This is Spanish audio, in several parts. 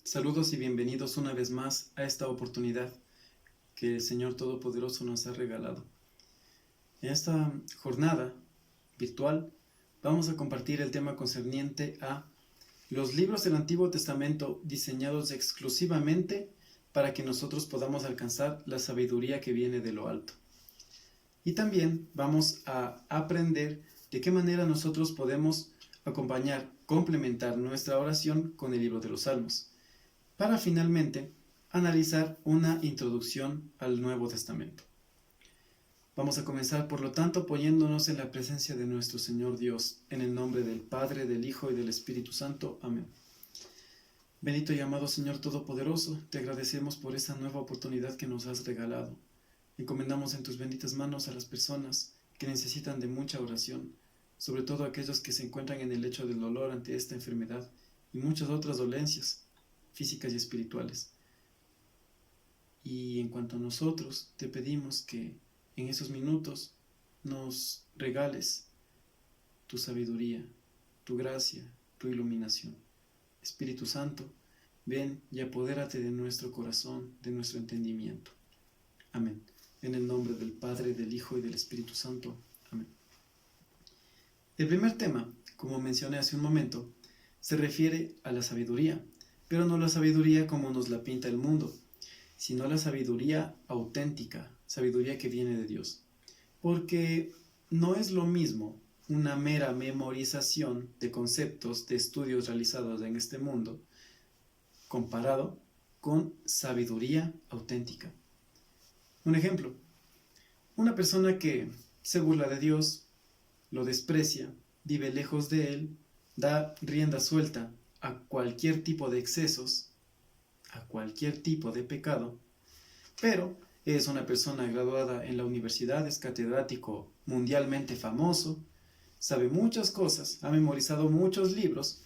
Saludos y bienvenidos una vez más a esta oportunidad que el Señor Todopoderoso nos ha regalado. En esta jornada virtual vamos a compartir el tema concerniente a los libros del Antiguo Testamento diseñados exclusivamente para que nosotros podamos alcanzar la sabiduría que viene de lo alto. Y también vamos a aprender de qué manera nosotros podemos acompañar, complementar nuestra oración con el libro de los Salmos, para finalmente analizar una introducción al Nuevo Testamento. Vamos a comenzar, por lo tanto, poniéndonos en la presencia de nuestro Señor Dios, en el nombre del Padre, del Hijo y del Espíritu Santo. Amén. Bendito y amado Señor Todopoderoso, te agradecemos por esa nueva oportunidad que nos has regalado. Encomendamos en tus benditas manos a las personas que necesitan de mucha oración, sobre todo aquellos que se encuentran en el lecho del dolor ante esta enfermedad y muchas otras dolencias físicas y espirituales. Y en cuanto a nosotros, te pedimos que en esos minutos nos regales tu sabiduría, tu gracia, tu iluminación. Espíritu Santo, ven y apodérate de nuestro corazón, de nuestro entendimiento. Amén. En el nombre del Padre, del Hijo y del Espíritu Santo. Amén. El primer tema, como mencioné hace un momento, se refiere a la sabiduría, pero no la sabiduría como nos la pinta el mundo, sino la sabiduría auténtica, sabiduría que viene de Dios. Porque no es lo mismo una mera memorización de conceptos de estudios realizados en este mundo, comparado con sabiduría auténtica. Un ejemplo, una persona que se burla de Dios, lo desprecia, vive lejos de Él, da rienda suelta a cualquier tipo de excesos, a cualquier tipo de pecado, pero es una persona graduada en la universidad, es catedrático mundialmente famoso, sabe muchas cosas, ha memorizado muchos libros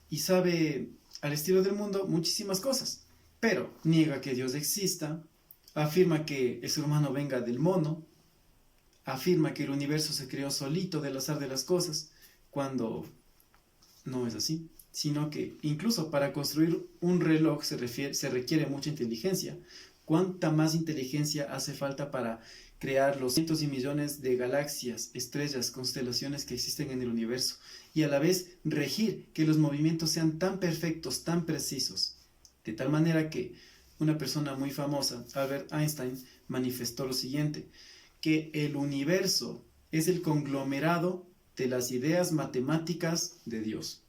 y sabe, al estilo del mundo, muchísimas cosas, pero niega que Dios exista, afirma que el ser humano venga del mono, afirma que el universo se creó solito del azar de las cosas, cuando no es así, sino que incluso para construir un reloj se requiere mucha inteligencia. ¿Cuánta más inteligencia hace falta para crear los cientos y millones de galaxias, estrellas, constelaciones que existen en el universo? Y a la vez regir que los movimientos sean tan perfectos, tan precisos. De tal manera que una persona muy famosa, Albert Einstein, manifestó lo siguiente, que el universo es el conglomerado de las ideas matemáticas de Dios.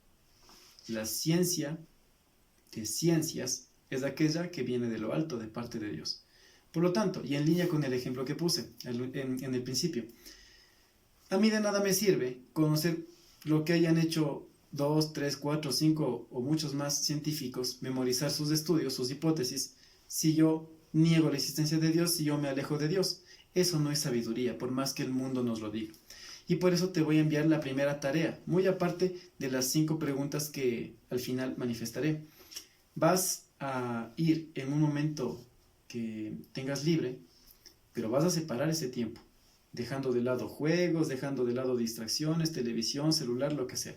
La ciencia de ciencias es aquella que viene de lo alto, de parte de Dios. Por lo tanto, y en línea con el ejemplo que puse en el principio, a mí de nada me sirve conocer lo que hayan hecho 2, 3, 4, 5 o muchos más científicos, memorizar sus estudios, sus hipótesis, si yo niego la existencia de Dios, si yo me alejo de Dios. Eso no es sabiduría, por más que el mundo nos lo diga. Y por eso te voy a enviar la primera tarea, muy aparte de las 5 preguntas que al final manifestaré. Vas a ir en un momento que tengas libre, pero vas a separar ese tiempo, dejando de lado juegos, dejando de lado distracciones, televisión, celular, lo que sea.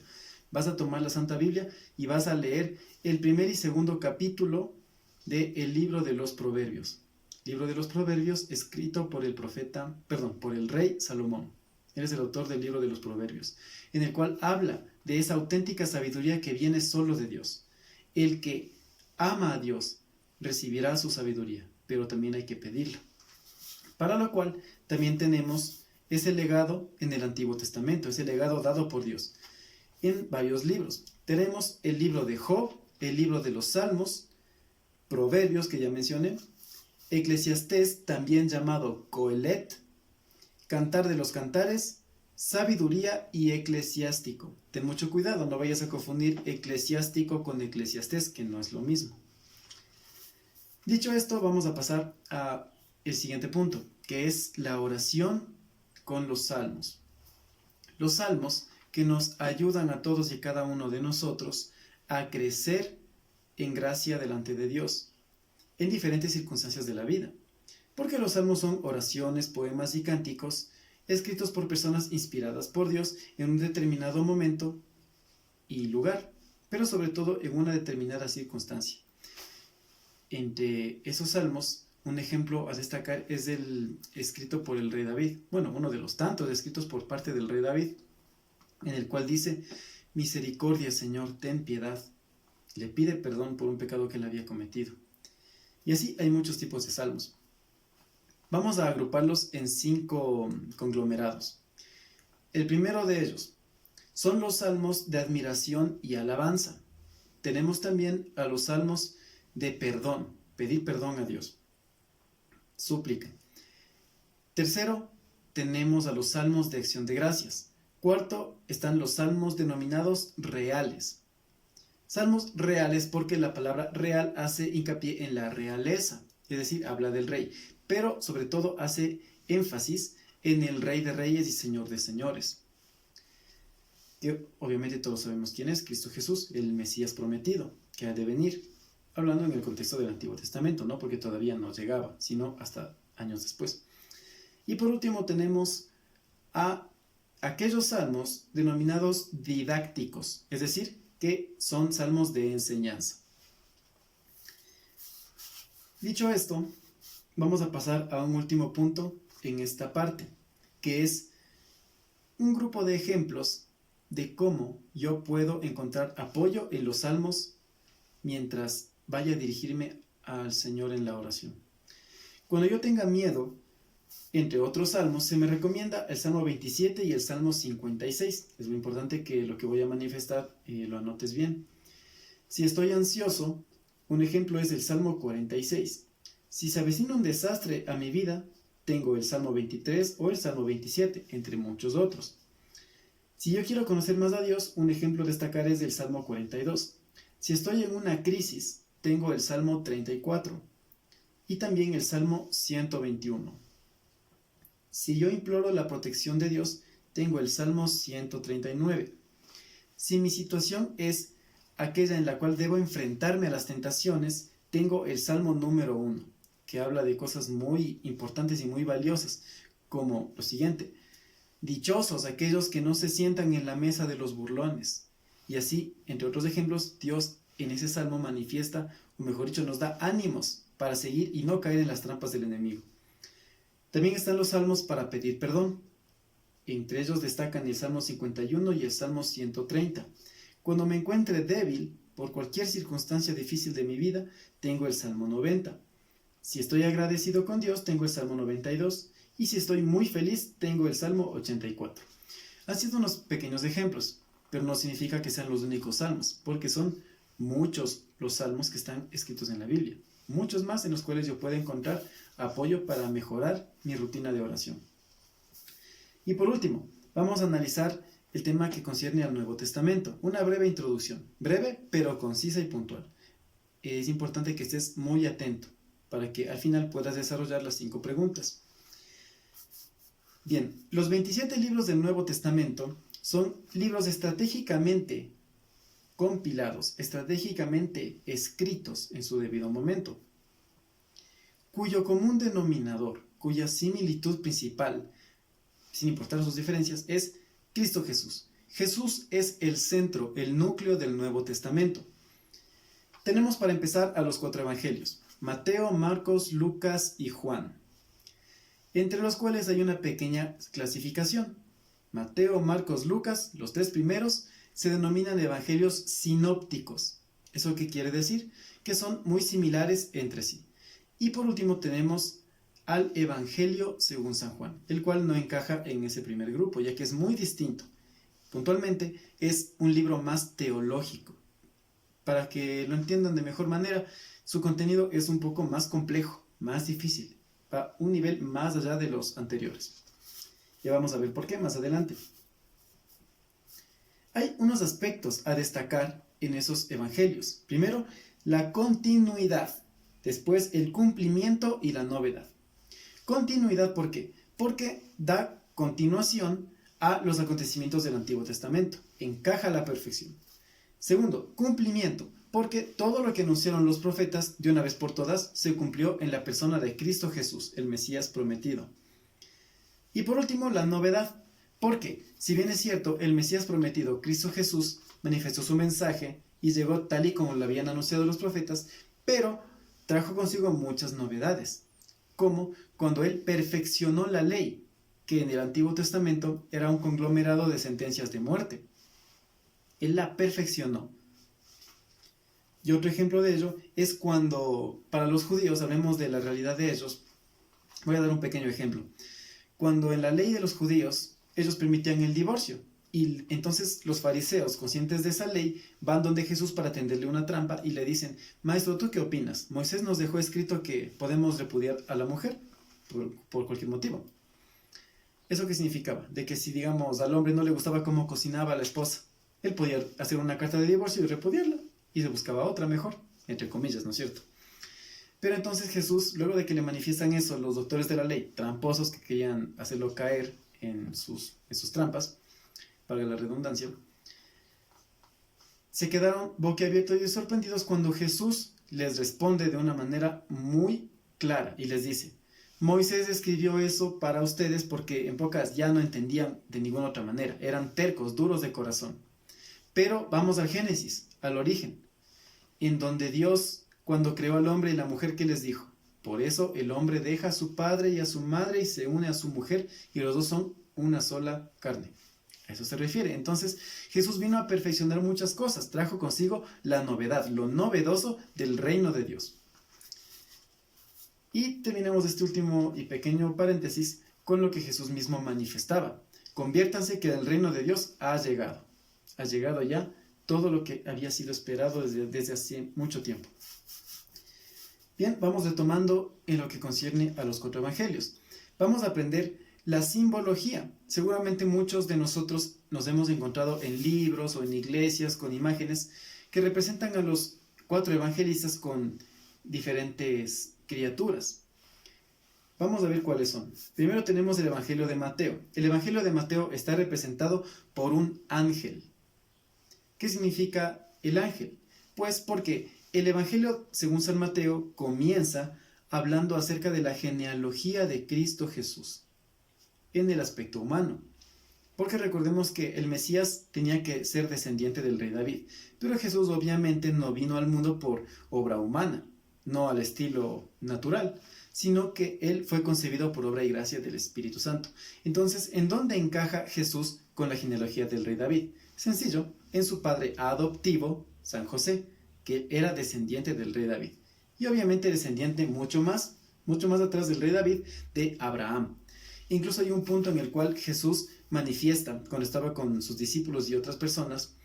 Vas a tomar la Santa Biblia y vas a leer el primer y segundo capítulo del libro de los Proverbios. Libro de los Proverbios escrito por por el rey Salomón. Él es el autor del libro de los Proverbios, en el cual habla de esa auténtica sabiduría que viene solo de Dios. El que ama a Dios recibirá su sabiduría, pero también hay que pedirla. Para lo cual también tenemos ese legado en el Antiguo Testamento, ese legado dado por Dios en varios libros. Tenemos el libro de Job, el libro de los Salmos, Proverbios, que ya mencioné, Eclesiastés, también llamado Coelet, Cantar de los Cantares, Sabiduría y Eclesiástico. Ten mucho cuidado, no vayas a confundir eclesiástico con Eclesiastés, que no es lo mismo. Dicho esto, vamos a pasar al siguiente punto, que es la oración con los salmos. Los salmos que nos ayudan a todos y cada uno de nosotros a crecer en gracia delante de Dios, en diferentes circunstancias de la vida. Porque los salmos son oraciones, poemas y cánticos escritos por personas inspiradas por Dios en un determinado momento y lugar, pero sobre todo en una determinada circunstancia. entre esos salmos, un ejemplo a destacar es el escrito por el rey David, bueno, uno de los tantos escritos por parte del rey David, en el cual dice: misericordia, Señor, ten piedad. Le pide perdón por un pecado que él había cometido. Y así hay muchos tipos de salmos. Vamos a agruparlos en 5 conglomerados. El primero de ellos son los salmos de admiración y alabanza. Tenemos también a los salmos de perdón, pedir perdón a Dios, súplica. Tercero, tenemos a los salmos de acción de gracias. Cuarto, están los salmos denominados reales. Salmos reales porque la palabra real hace hincapié en la realeza, es decir, habla del rey, pero sobre todo hace énfasis en el Rey de Reyes y Señor de Señores. Que obviamente todos sabemos quién es: Cristo Jesús, el Mesías prometido, que ha de venir. Hablando en el contexto del Antiguo Testamento, no porque todavía no llegaba, sino hasta años después. Y por último tenemos a aquellos salmos denominados didácticos, es decir, que son salmos de enseñanza. Dicho esto, vamos a pasar a un último punto en esta parte, que es un grupo de ejemplos de cómo yo puedo encontrar apoyo en los salmos mientras vaya a dirigirme al Señor en la oración. Cuando yo tenga miedo, entre otros salmos, se me recomienda el Salmo 27 y el Salmo 56. Es muy importante que lo que voy a manifestar lo anotes bien. Si estoy ansioso, un ejemplo es el Salmo 46. Si se avecina un desastre a mi vida, tengo el Salmo 23 o el Salmo 27, entre muchos otros. Si yo quiero conocer más a Dios, un ejemplo a destacar es el Salmo 42. Si estoy en una crisis, tengo el Salmo 34 y también el Salmo 121. Si yo imploro la protección de Dios, tengo el Salmo 139. Si mi situación es aquella en la cual debo enfrentarme a las tentaciones, tengo el Salmo número 1, que habla de cosas muy importantes y muy valiosas, como lo siguiente: dichosos aquellos que no se sientan en la mesa de los burlones. Y así, entre otros ejemplos, Dios en ese salmo manifiesta, o mejor dicho, nos da ánimos para seguir y no caer en las trampas del enemigo. También están los salmos para pedir perdón. Entre ellos destacan el Salmo 51 y el Salmo 130. Cuando me encuentre débil por cualquier circunstancia difícil de mi vida, tengo el Salmo 90. Si estoy agradecido con Dios, tengo el Salmo 92. Y si estoy muy feliz, tengo el Salmo 84. Han sido unos pequeños ejemplos, pero no significa que sean los únicos salmos, porque son muchos los salmos que están escritos en la Biblia. Muchos más en los cuales yo puedo encontrar apoyo para mejorar mi rutina de oración. Y por último, vamos a analizar el tema que concierne al Nuevo Testamento. Una breve introducción, breve pero concisa y puntual. Es importante que estés muy atento para que al final puedas desarrollar las 5 preguntas. Bien, los 27 libros del Nuevo Testamento son libros estratégicamente compilados, estratégicamente escritos en su debido momento, cuyo común denominador, cuya similitud principal, sin importar sus diferencias, es Cristo Jesús. Jesús es el centro, el núcleo del Nuevo Testamento. Tenemos para empezar a los 4 evangelios: Mateo, Marcos, Lucas y Juan, entre los cuales hay una pequeña clasificación. Mateo, Marcos, Lucas, los 3 primeros, se denominan evangelios sinópticos. ¿Eso qué quiere decir? Que son muy similares entre sí. Y por último tenemos al Evangelio según San Juan, el cual no encaja en ese primer grupo, ya que es muy distinto. Puntualmente, es un libro más teológico. Para que lo entiendan de mejor manera, su contenido es un poco más complejo, más difícil, a un nivel más allá de los anteriores. Ya vamos a ver por qué más adelante. Hay unos aspectos a destacar en esos evangelios. Primero, la continuidad. Después, el cumplimiento y la novedad. Continuidad, ¿por qué? Porque da continuación a los acontecimientos del Antiguo Testamento. Encaja a la perfección. Segundo, cumplimiento, porque todo lo que anunciaron los profetas de una vez por todas se cumplió en la persona de Cristo Jesús, el Mesías prometido. Y por último, la novedad, porque si bien es cierto, el Mesías prometido, Cristo Jesús, manifestó su mensaje y llegó tal y como lo habían anunciado los profetas, pero trajo consigo muchas novedades, como cuando él perfeccionó la ley, que en el Antiguo Testamento era un conglomerado de sentencias de muerte. Él la perfeccionó. Y otro ejemplo de ello es cuando, para los judíos, hablemos de la realidad de ellos. Voy a dar un pequeño ejemplo. Cuando en la ley de los judíos, ellos permitían el divorcio. Y entonces los fariseos, conscientes de esa ley, van donde Jesús para tenderle una trampa y le dicen: Maestro, ¿tú qué opinas? Moisés nos dejó escrito que podemos repudiar a la mujer por cualquier motivo. ¿Eso qué significaba? De que si, digamos, al hombre no le gustaba cómo cocinaba a la esposa, él podía hacer una carta de divorcio y repudiarla, y se buscaba otra mejor, entre comillas, ¿no es cierto? Pero entonces Jesús, luego de que le manifiestan eso los doctores de la ley, tramposos que querían hacerlo caer en sus trampas, valga la redundancia, se quedaron boquiabiertos y sorprendidos cuando Jesús les responde de una manera muy clara y les dice: Moisés escribió eso para ustedes porque en pocas ya no entendían de ninguna otra manera, eran tercos, duros de corazón. Pero vamos al Génesis, al origen, en donde Dios, cuando creó al hombre y la mujer, ¿qué les dijo? Por eso el hombre deja a su padre y a su madre y se une a su mujer, y los dos son una sola carne. A eso se refiere. Entonces Jesús vino a perfeccionar muchas cosas, trajo consigo la novedad, lo novedoso del reino de Dios. Y terminemos este último y pequeño paréntesis con lo que Jesús mismo manifestaba: conviértanse, que el reino de Dios ha llegado. Ha llegado ya todo lo que había sido esperado desde hace mucho tiempo. Bien, vamos retomando en lo que concierne a los 4 evangelios. Vamos a aprender la simbología. Seguramente muchos de nosotros nos hemos encontrado en libros o en iglesias con imágenes que representan a los 4 evangelistas con diferentes criaturas. Vamos a ver cuáles son. Primero tenemos el Evangelio de Mateo. El Evangelio de Mateo está representado por un ángel. ¿Qué significa el ángel? Pues porque el Evangelio, según San Mateo, comienza hablando acerca de la genealogía de Cristo Jesús en el aspecto humano. Porque recordemos que el Mesías tenía que ser descendiente del rey David, pero Jesús obviamente no vino al mundo por obra humana, no al estilo natural, sino que él fue concebido por obra y gracia del Espíritu Santo. Entonces, ¿en dónde encaja Jesús con la genealogía del rey David? Sencillo, en su padre adoptivo, San José, que era descendiente del rey David. Y obviamente descendiente mucho más atrás del rey David, de Abraham. Incluso hay un punto en el cual Jesús manifiesta, cuando estaba con sus discípulos y otras personas,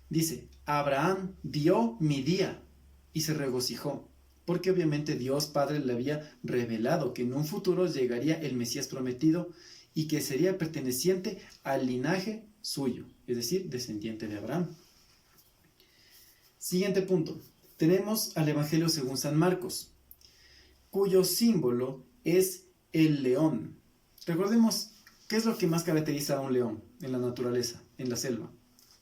dice: Abraham vio mi día y se regocijó, porque obviamente Dios Padre le había revelado que en un futuro llegaría el Mesías prometido y que sería perteneciente al linaje suyo, es decir, descendiente de Abraham. Siguiente punto. Tenemos al Evangelio según San Marcos, cuyo símbolo es el león. Recordemos, ¿qué es lo que más caracteriza a un león en la naturaleza, en la selva?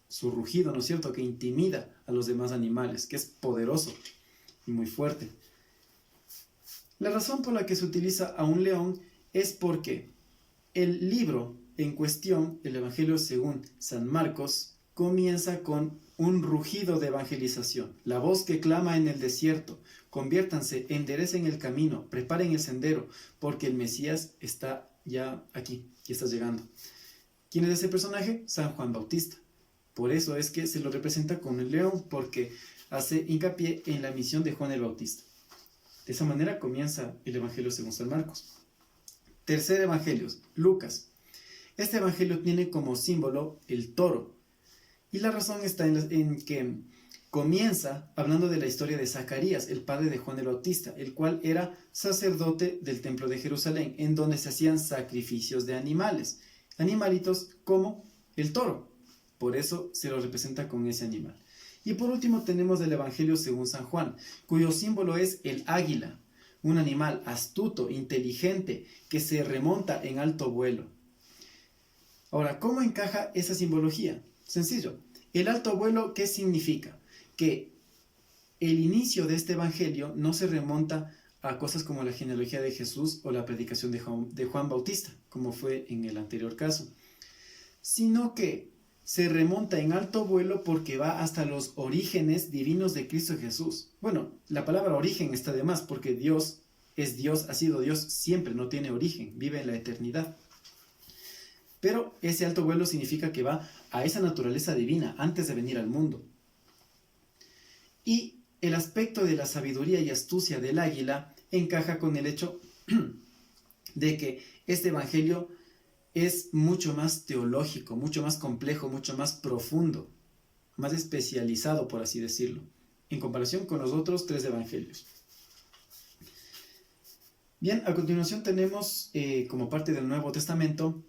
Su rugido, ¿no es cierto?, que intimida a los demás animales, que es poderoso y muy fuerte. La razón por la que se utiliza a un león es porque el libro en cuestión, el Evangelio según San Marcos, comienza con un rugido de evangelización. La voz que clama en el desierto: conviértanse, enderecen el camino, preparen el sendero, porque el Mesías está ya aquí y está llegando. ¿Quién es ese personaje? San Juan Bautista. Por eso es que se lo representa con el león, porque hace hincapié en la misión de Juan el Bautista. De esa manera comienza el Evangelio según San Marcos. Tercer Evangelio, Lucas. Este Evangelio tiene como símbolo el toro. Y la razón está en que comienza hablando de la historia de Zacarías, el padre de Juan el Bautista, el cual era sacerdote del templo de Jerusalén, en donde se hacían sacrificios de animales, animalitos como el toro. Por eso se lo representa con ese animal. Y por último tenemos el Evangelio según San Juan, cuyo símbolo es el águila, un animal astuto, inteligente, que se remonta en alto vuelo. Ahora, ¿cómo encaja esa simbología? Sencillo. El alto vuelo, ¿qué significa? Que el inicio de este evangelio no se remonta a cosas como la genealogía de Jesús o la predicación de Juan Bautista, como fue en el anterior caso, sino que se remonta en alto vuelo porque va hasta los orígenes divinos de Cristo Jesús. Bueno, la palabra origen está de más porque Dios es Dios, ha sido Dios siempre, no tiene origen, vive en la eternidad. Pero ese alto vuelo significa que va a esa naturaleza divina antes de venir al mundo. Y el aspecto de la sabiduría y astucia del águila encaja con el hecho de que este evangelio es mucho más teológico, mucho más complejo, mucho más profundo, más especializado, por así decirlo, en comparación con los otros 3 evangelios. Bien, a continuación tenemos, como parte del Nuevo Testamento,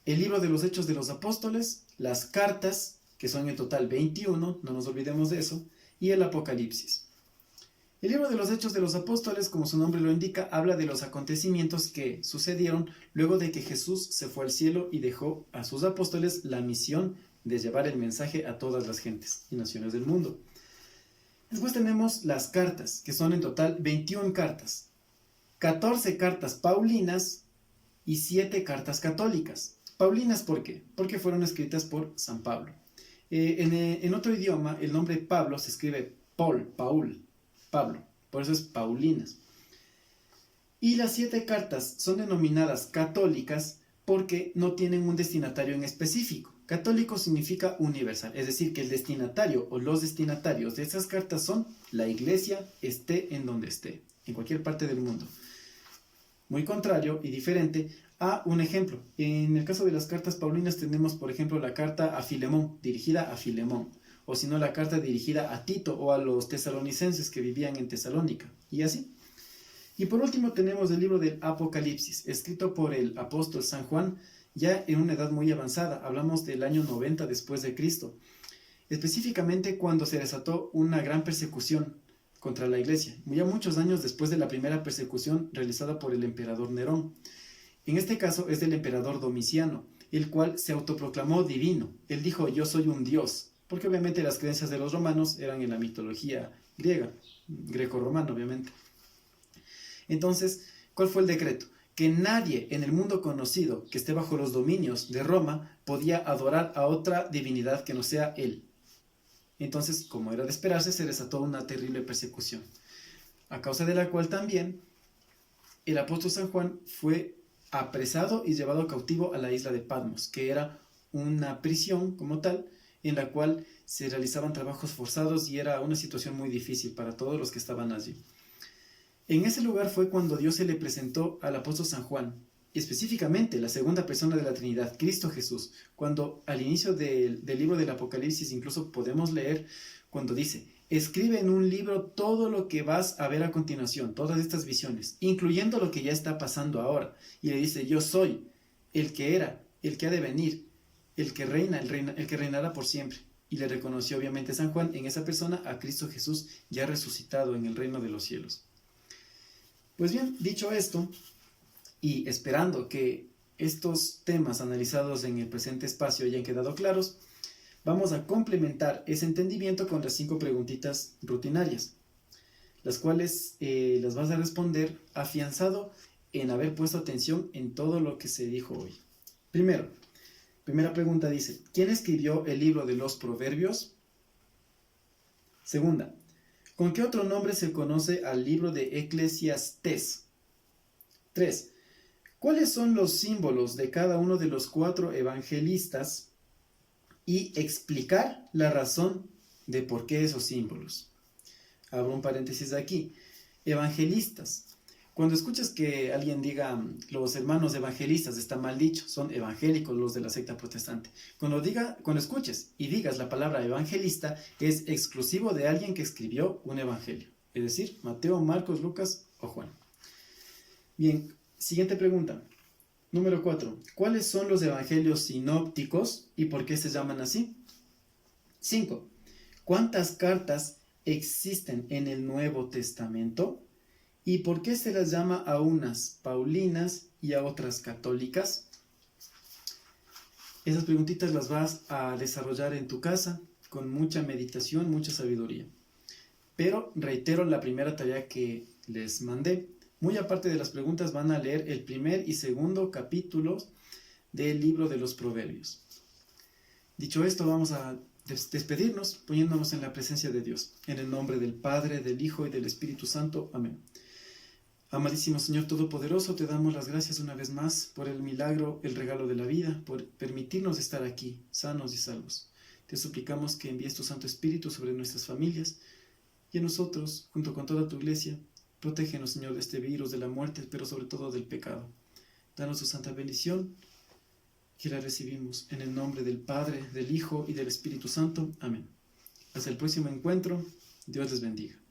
el libro de los Hechos de los Apóstoles, las cartas, que son en total 21, no nos olvidemos de eso, y el Apocalipsis. El libro de los Hechos de los Apóstoles, como su nombre lo indica, habla de los acontecimientos que sucedieron luego de que Jesús se fue al cielo y dejó a sus apóstoles la misión de llevar el mensaje a todas las gentes y naciones del mundo. Después tenemos las cartas, que son en total 21 cartas, 14 cartas paulinas y 7 cartas católicas. Paulinas, ¿por qué? Porque fueron escritas por San Pablo. En otro idioma, el nombre Pablo se escribe Pablo, por eso es Paulinas. Y las 7 cartas son denominadas católicas porque no tienen un destinatario en específico. Católico significa universal, es decir, que el destinatario o los destinatarios de esas cartas son la iglesia, esté en donde esté, en cualquier parte del mundo. Muy contrario y diferente a un ejemplo. En el caso de las cartas paulinas tenemos, por ejemplo, la carta a Filemón, dirigida a Filemón. O si no, la carta dirigida a Tito o a los tesalonicenses que vivían en Tesalónica, y así. Y por último tenemos el libro del Apocalipsis, escrito por el apóstol San Juan, ya en una edad muy avanzada, hablamos del año 90 después de Cristo, específicamente cuando se desató una gran persecución contra la iglesia, ya muchos años después de la primera persecución realizada por el emperador Nerón. En este caso es del emperador Domiciano, el cual se autoproclamó divino. Él dijo, yo soy un dios, porque obviamente las creencias de los romanos eran en la mitología griega, greco-romana obviamente. Entonces, ¿cuál fue el decreto? Que nadie en el mundo conocido que esté bajo los dominios de Roma podía adorar a otra divinidad que no sea él. Entonces, como era de esperarse, se desató una terrible persecución, a causa de la cual también el apóstol San Juan fue apresado y llevado cautivo a la isla de Patmos, que era una prisión como tal, en la cual se realizaban trabajos forzados y era una situación muy difícil para todos los que estaban allí. En ese lugar fue cuando Dios se le presentó al apóstol San Juan, y específicamente la segunda persona de la Trinidad, Cristo Jesús, cuando al inicio del libro del Apocalipsis incluso podemos leer cuando dice, escribe en un libro todo lo que vas a ver a continuación, todas estas visiones, incluyendo lo que ya está pasando ahora, y le dice, yo soy el que era, el que ha de venir, el que reina, el que reinará por siempre. Y le reconoció obviamente San Juan en esa persona a Cristo Jesús ya resucitado en el reino de los cielos. Pues bien, dicho esto, y esperando que estos temas analizados en el presente espacio hayan quedado claros, vamos a complementar ese entendimiento con las 5 preguntitas rutinarias, las cuales las vas a responder afianzado en haber puesto atención en todo lo que se dijo hoy. Primera pregunta dice, ¿quién escribió el libro de los Proverbios? Segunda, ¿con qué otro nombre se conoce al libro de Eclesiastés? 3. ¿Cuáles son los símbolos de cada uno de los 4 evangelistas? Y explicar la razón de por qué esos símbolos. Abro un paréntesis aquí. Evangelistas. Cuando escuchas que alguien diga los hermanos evangelistas, está mal dicho, son evangélicos los de la secta protestante. Cuando escuches y digas la palabra evangelista, es exclusivo de alguien que escribió un evangelio. Es decir, Mateo, Marcos, Lucas o Juan. Bien, siguiente pregunta. Número 4. ¿Cuáles son los evangelios sinópticos y por qué se llaman así? 5. ¿Cuántas cartas existen en el Nuevo Testamento? ¿Y por qué se las llama a unas paulinas y a otras católicas? Esas preguntitas las vas a desarrollar en tu casa con mucha meditación, mucha sabiduría. Pero reitero la primera tarea que les mandé. Muy aparte de las preguntas, van a leer el primer y segundo capítulos del libro de los Proverbios. Dicho esto, vamos a despedirnos poniéndonos en la presencia de Dios. En el nombre del Padre, del Hijo y del Espíritu Santo. Amén. Amadísimo Señor Todopoderoso, te damos las gracias una vez más por el milagro, el regalo de la vida, por permitirnos estar aquí, sanos y salvos. Te suplicamos que envíes tu Santo Espíritu sobre nuestras familias y a nosotros, junto con toda tu iglesia. Protégenos, Señor, de este virus, de la muerte, pero sobre todo del pecado. Danos tu santa bendición, que la recibimos en el nombre del Padre, del Hijo y del Espíritu Santo. Amén. Hasta el próximo encuentro. Dios les bendiga.